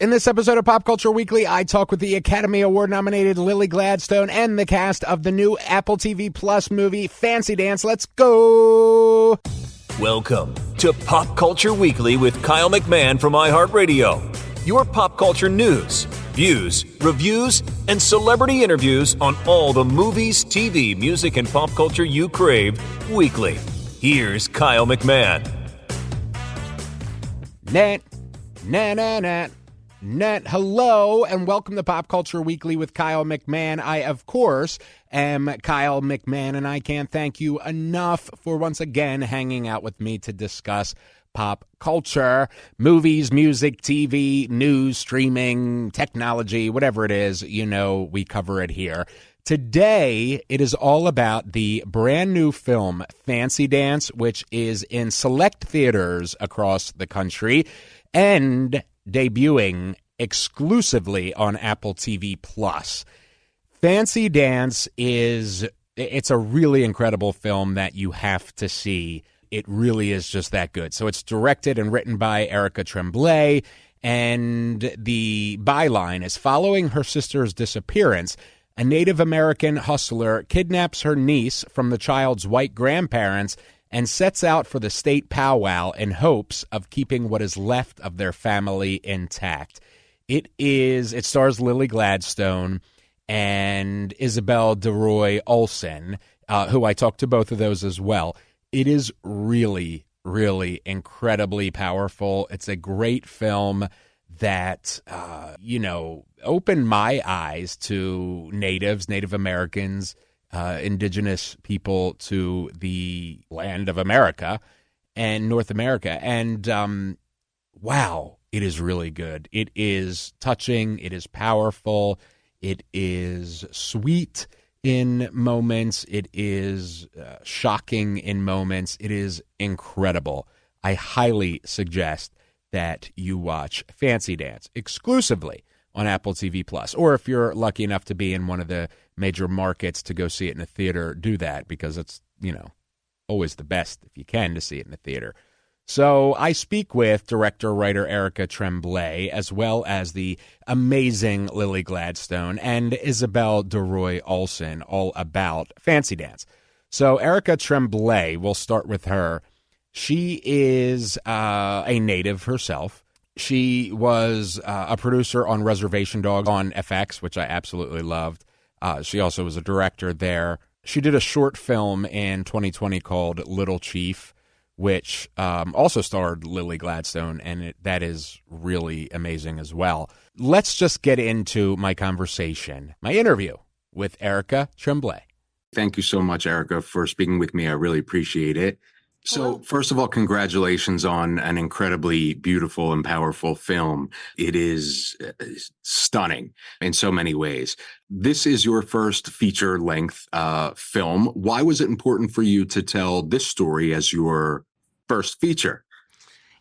In this episode of Pop Culture Weekly, I talk with the Academy Award-nominated Lily Gladstone and the cast of the new Apple TV Plus movie, Fancy Dance. Let's go! Welcome to Pop Culture Weekly with Kyle McMahon from iHeartRadio. Your pop culture news, views, reviews, and celebrity interviews on all the movies, TV, music, and pop culture you crave weekly. Here's Kyle McMahon. Net. Hello, and welcome to Pop Culture Weekly with Kyle McMahon. I, of course, am Kyle McMahon, and I can't thank you enough for once again hanging out with me to discuss pop culture, movies, music, TV, news, streaming, technology, whatever it is, you know, we cover it here. Today, it is all about the brand new film Fancy Dance, which is in select theaters across the country and debuting exclusively on Apple TV Plus. Fancy Dance it's a really incredible film that you have to see. It really is just that good. So it's directed and written by Erica Tremblay, and the byline is: following her sister's disappearance, a Native American hustler kidnaps her niece from the child's white grandparents and sets out for the state powwow in hopes of keeping what is left of their family intact. It stars Lily Gladstone and Isabel DeRoy-Olson, who I talked to both of those as well. It is really, really incredibly powerful. It's a great film that, opened my eyes to Native Americans, indigenous people to the land of America and North America. And wow, it is really good. It is touching. It is powerful. It is sweet in moments. It is shocking in moments. It is incredible. I highly suggest that you watch Fancy Dance exclusively on Apple TV Plus, or if you're lucky enough to be in one of the major markets to go see it in a theater, do that, because it's, always the best if you can to see it in a theater. So I speak with director-writer Erica Tremblay, as well as the amazing Lily Gladstone and Isabel DeRoy-Olson, all about Fancy Dance. So Erica Tremblay, we'll start with her. She is a native herself. She was a producer on Reservation Dogs on FX, which I absolutely loved. She also was a director there. She did a short film in 2020 called Little Chief, which also starred Lily Gladstone, and that is really amazing as well. Let's just get into my interview with Erica Tremblay. Thank you so much, Erica, for speaking with me. I really appreciate it. So, first of all, congratulations on an incredibly beautiful and powerful film. It is stunning in so many ways. This is your first feature-length film. Why was it important for you to tell this story as your first feature?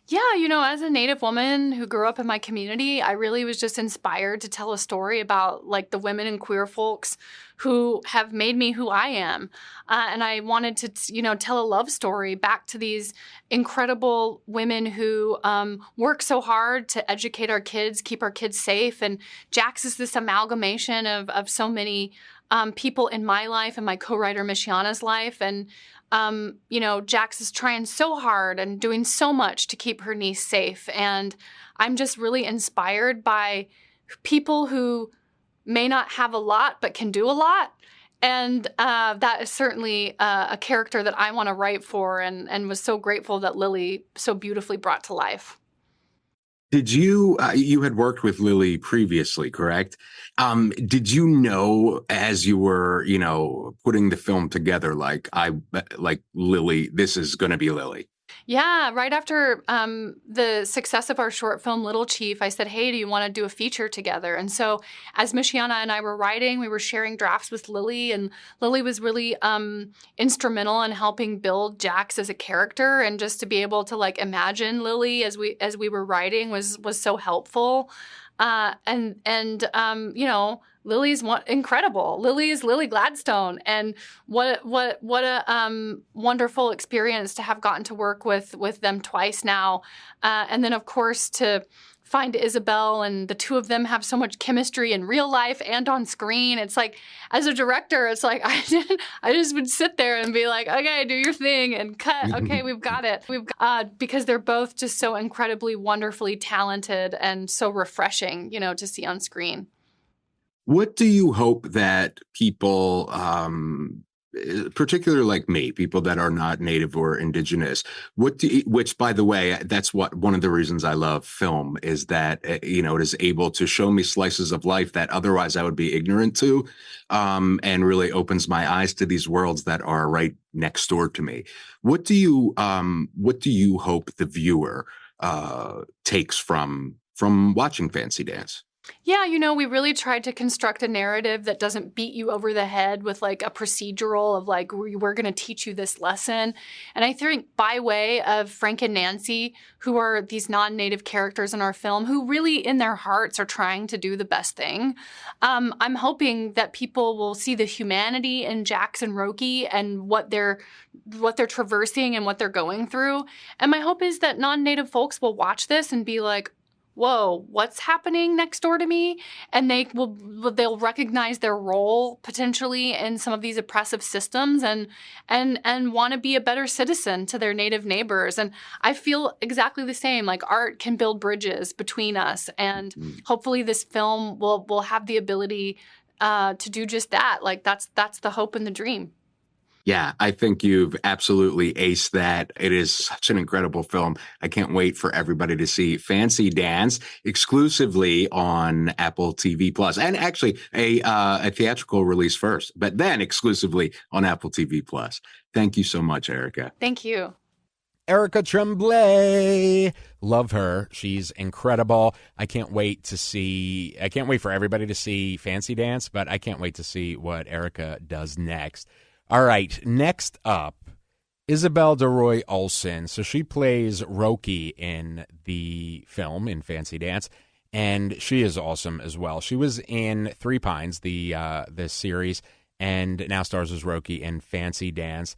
Yeah, as a Native woman who grew up in my community, I really was just inspired to tell a story about the women and queer folks who have made me who I am. And I wanted to, tell a love story back to these incredible women who work so hard to educate our kids, keep our kids safe. And Jax is this amalgamation of so many people in my life and my co-writer Michiana's life. And Jax is trying so hard and doing so much to keep her niece safe. And I'm just really inspired by people who may not have a lot, but can do a lot. And that is certainly a character that I want to write for, and was so grateful that Lily so beautifully brought to life. Did you had worked with Lily previously, correct? Did you know as you were, putting the film together, like Lily, this is going to be Lily? Yeah, right after the success of our short film, Little Chief, I said, hey, do you want to do a feature together? And so as Michiana and I were writing, we were sharing drafts with Lily, and Lily was really instrumental in helping build Jax as a character, and just to be able to imagine Lily as we were writing was so helpful. Lily's incredible. Lily is Lily Gladstone, and what a wonderful experience to have gotten to work with them twice now, and then of course to find Isabel, and the two of them have so much chemistry in real life and on screen. It's like, as a director, it's like I just would sit there and be like, okay, do your thing and cut. Okay, we've got it. Because they're both just so incredibly wonderfully talented and so refreshing, to see on screen. What do you hope that people, particularly like me, people that are not Native or Indigenous, which, by the way, that's one of the reasons I love film, is that, it is able to show me slices of life that otherwise I would be ignorant to, and really opens my eyes to these worlds that are right next door to me. What do you hope the viewer takes from watching Fancy Dance? Yeah, we really tried to construct a narrative that doesn't beat you over the head with like a procedural of like, we're going to teach you this lesson. And I think by way of Frank and Nancy, who are these non-Native characters in our film, who really in their hearts are trying to do the best thing, I'm hoping that people will see the humanity in Jax and Roki and what they're traversing and what they're going through. And my hope is that non-Native folks will watch this and be like, whoa, what's happening next door to me? And they'll recognize their role potentially in some of these oppressive systems and want to be a better citizen to their Native neighbors. And I feel exactly the same. Like, art can build bridges between us, and hopefully this film will have the ability to do just that. Like, that's the hope and the dream. Yeah, I think you've absolutely aced that. It is such an incredible film. I can't wait for everybody to see Fancy Dance exclusively on Apple TV Plus, and actually a theatrical release first, but then exclusively on Apple TV Plus. Thank you so much, Erica. Thank you. Erica Tremblay. Love her. She's incredible. I can't wait for everybody to see Fancy Dance, but I can't wait to see what Erica does next. All right, next up, Isabel DeRoy-Olson. So she plays Roki in the film, in Fancy Dance, and she is awesome as well. She was in Three Pines, the series, and now stars as Roki in Fancy Dance.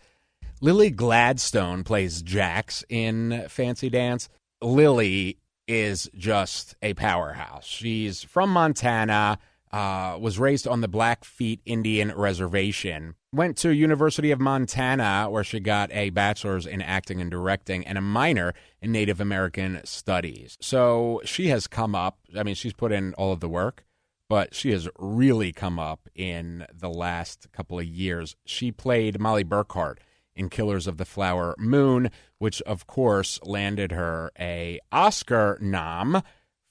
Lily Gladstone plays Jax in Fancy Dance. Lily is just a powerhouse. She's from Montana, was raised on the Blackfeet Indian Reservation, went to University of Montana, where she got a bachelor's in acting and directing and a minor in Native American studies. So she has come up. I mean, she's put in all of the work, but she has really come up in the last couple of years. She played Molly Burkhart in Killers of the Flower Moon, which, of course, landed her a Oscar nom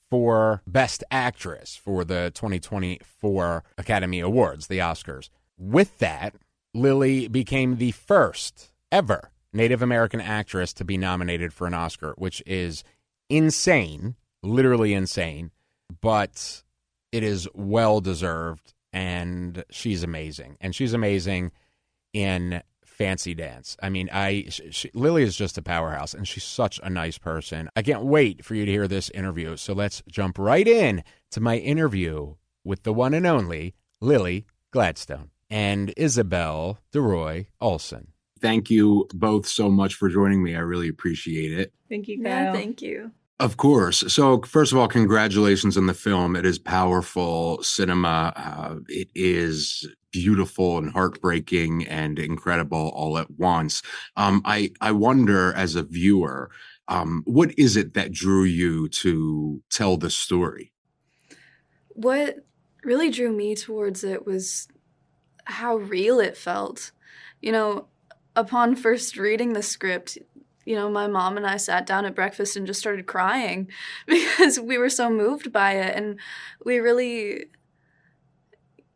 for Best Actress for the 2024 Academy Awards, the Oscars. With that, Lily became the first ever Native American actress to be nominated for an Oscar, which is insane, literally insane, but it is well-deserved, and she's amazing. And she's amazing in Fancy Dance. I mean, Lily is just a powerhouse, and she's such a nice person. I can't wait for you to hear this interview, so let's jump right in to my interview with the one and only Lily Gladstone and Isabel DeRoy-Olson. Thank you both so much for joining me. I really appreciate it. Thank you, Kyle. Yeah, thank you. Of course. So first of all, congratulations on the film. It is powerful cinema. It is beautiful and heartbreaking and incredible all at once. I wonder, as a viewer, what is it that drew you to tell the story? What really drew me towards it was how real it felt. Upon first reading the script, my mom and I sat down at breakfast and just started crying because we were so moved by it, and we really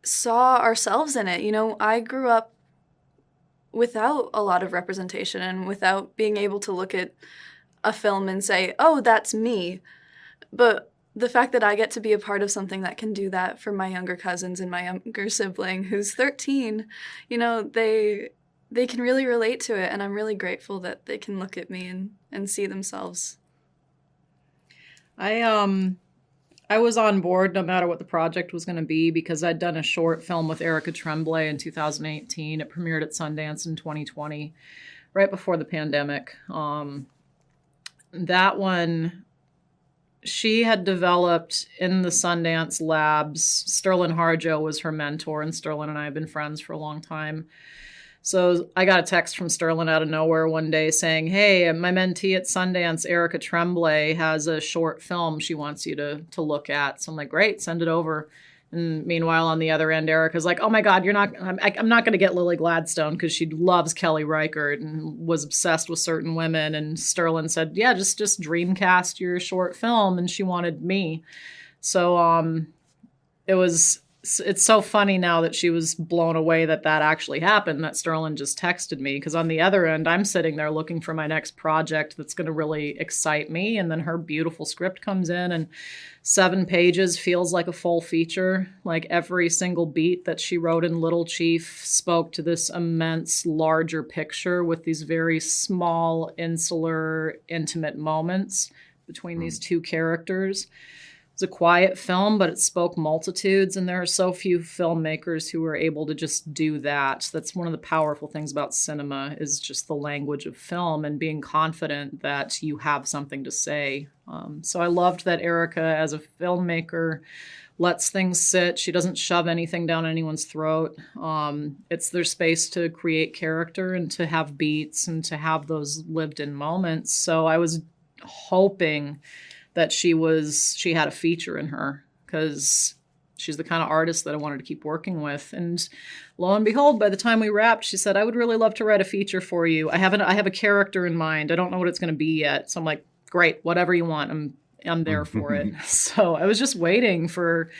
saw ourselves in it. I grew up without a lot of representation and without being able to look at a film and say, oh, that's me. But the fact that I get to be a part of something that can do that for my younger cousins and my younger sibling who's 13, they can really relate to it, and I'm really grateful that they can look at me and see themselves. I was on board no matter what the project was going to be because I'd done a short film with Erica Tremblay in 2018. It premiered at Sundance in 2020, right before the pandemic. That one she had developed in the Sundance labs. Sterling Harjo was her mentor, and Sterling and I have been friends for a long time. So I got a text from Sterling out of nowhere one day saying, hey, my mentee at Sundance, Erica Tremblay, has a short film she wants you to look at. So I'm like, great, send it over. And meanwhile, on the other end, Erica's like, oh my God, I'm not going to get Lily Gladstone because she loves Kelly Reichert and was obsessed with certain women. And Sterling said, yeah, just dreamcast your short film. And she wanted me. So it's so funny now that she was blown away that actually happened, that Sterling just texted me. Because on the other end, I'm sitting there looking for my next project that's going to really excite me. And then her beautiful script comes in, and 7 pages feels like a full feature. Like every single beat that she wrote in Little Chief spoke to this immense, larger picture with these very small, insular, intimate moments between these two characters. It's a quiet film, but it spoke multitudes, and there are so few filmmakers who are able to just do that. That's one of the powerful things about cinema, is just the language of film and being confident that you have something to say. So I loved that Erica, as a filmmaker, lets things sit. She doesn't shove anything down anyone's throat. It's their space to create character and to have beats and to have those lived-in moments. So I was hoping that she had a feature in her, because she's the kind of artist that I wanted to keep working with. And lo and behold, by the time we wrapped, she said, I would really love to write a feature for you. I have a character in mind. I don't know what it's going to be yet. So I'm like, great, whatever you want. I'm there for it. So I was just waiting for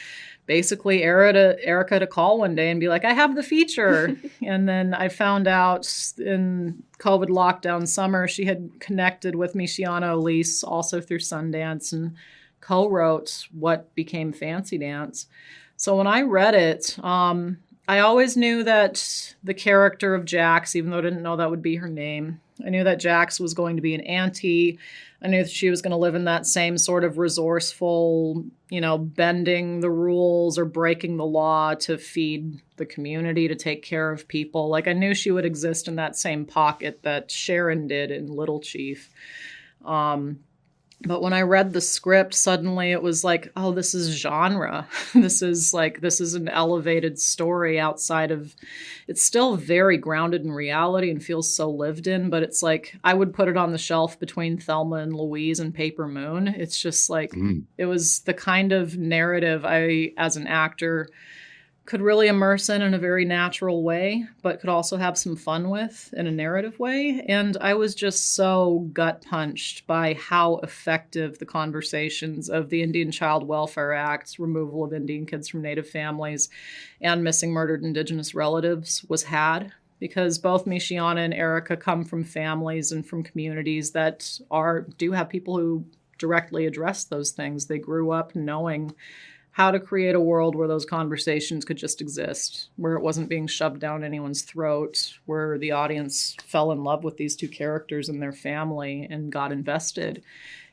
basically Erica to call one day and be like, I have the feature. And then I found out in COVID lockdown summer, she had connected with Michiana Elise also through Sundance and co-wrote what became Fancy Dance. So when I read it, I always knew that the character of Jax, even though I didn't know that would be her name, I knew that Jax was going to be an auntie. I knew that she was going to live in that same sort of resourceful, bending the rules or breaking the law to feed the community, to take care of people. Like, I knew she would exist in that same pocket that Sharon did in Little Chief. But when I read the script, suddenly it was like, oh, this is genre. This is an elevated story outside of, it's still very grounded in reality and feels so lived in, but it's like, I would put it on the shelf between Thelma and Louise and Paper Moon. It's just like, It was the kind of narrative I, as an actor, could really immerse in a very natural way, but could also have some fun with in a narrative way. And I was just so gut punched by how effective the conversations of the Indian Child Welfare Act, removal of Indian kids from Native families, and missing murdered Indigenous relatives was had. Because both Michiana and Erica come from families and from communities that do have people who directly address those things. They grew up knowing how to create a world where those conversations could just exist, where it wasn't being shoved down anyone's throat, where the audience fell in love with these two characters and their family and got invested,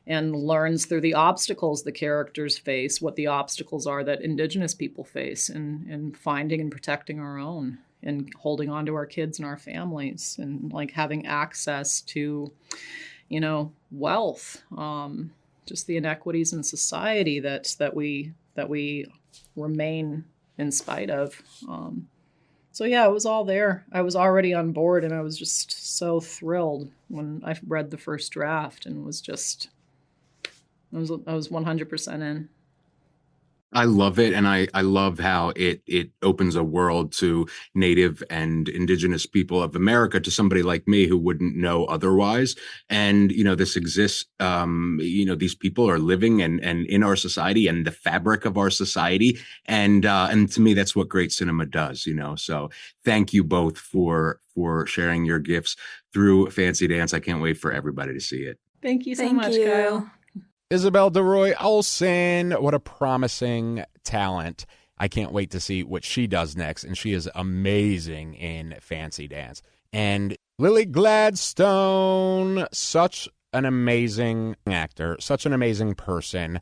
and learns through the obstacles the characters face, what the obstacles are that Indigenous people face in finding and protecting our own, and holding on to our kids and our families, and like having access to, wealth, just the inequities in society that we remain in spite of. So yeah, it was all there. I was already on board, and I was just so thrilled when I read the first draft, and was 100% in. I love it, and I love how it opens a world to Native and Indigenous people of America, to somebody like me who wouldn't know otherwise. And this exists. These people are living and in our society and the fabric of our society. And to me, that's what great cinema does. So thank you both for sharing your gifts through Fancy Dance. I can't wait for everybody to see it. Thank you so much, Kyle. Isabel DeRoy-Olson, what a promising talent. I can't wait to see what she does next, and she is amazing in Fancy Dance. And Lily Gladstone, such an amazing actor, such an amazing person,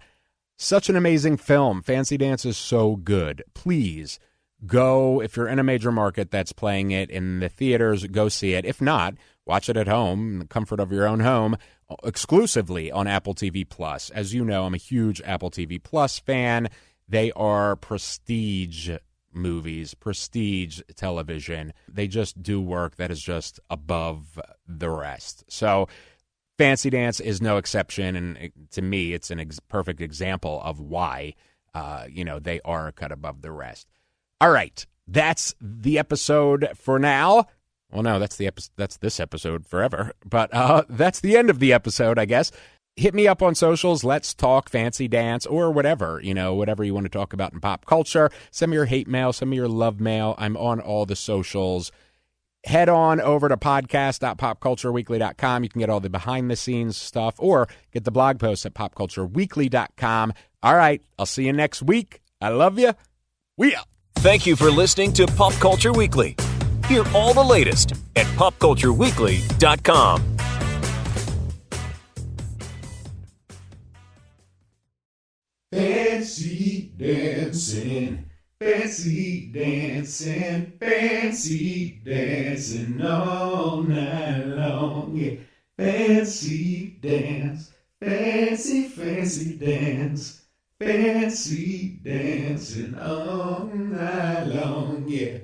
such an amazing film. Fancy Dance is so good. Please go, if you're in a major market that's playing it in the theaters, go see it. If not, watch it at home, in the comfort of your own home, exclusively on Apple TV Plus. As you know, I'm a huge Apple TV Plus fan. They are prestige movies, prestige television. They just do work that is just above the rest. So Fancy Dance is no exception, and to me, it's a perfect example of why, they are cut above the rest. All right, that's the episode for now. Well, no, that's this episode forever. But that's the end of the episode, I guess. Hit me up on socials. Let's talk Fancy Dance or whatever, whatever you want to talk about in pop culture. Send me your hate mail, send me your love mail. I'm on all the socials. Head on over to podcast.popcultureweekly.com. You can get all the behind-the-scenes stuff or get the blog posts at popcultureweekly.com. All right, I'll see you next week. I love you. We out. Thank you for listening to Pop Culture Weekly. Hear all the latest at popcultureweekly.com. Fancy dancing, fancy dancing, fancy dancing all night long. Yeah. Fancy dance, fancy dance, fancy dancing all night long. Yeah.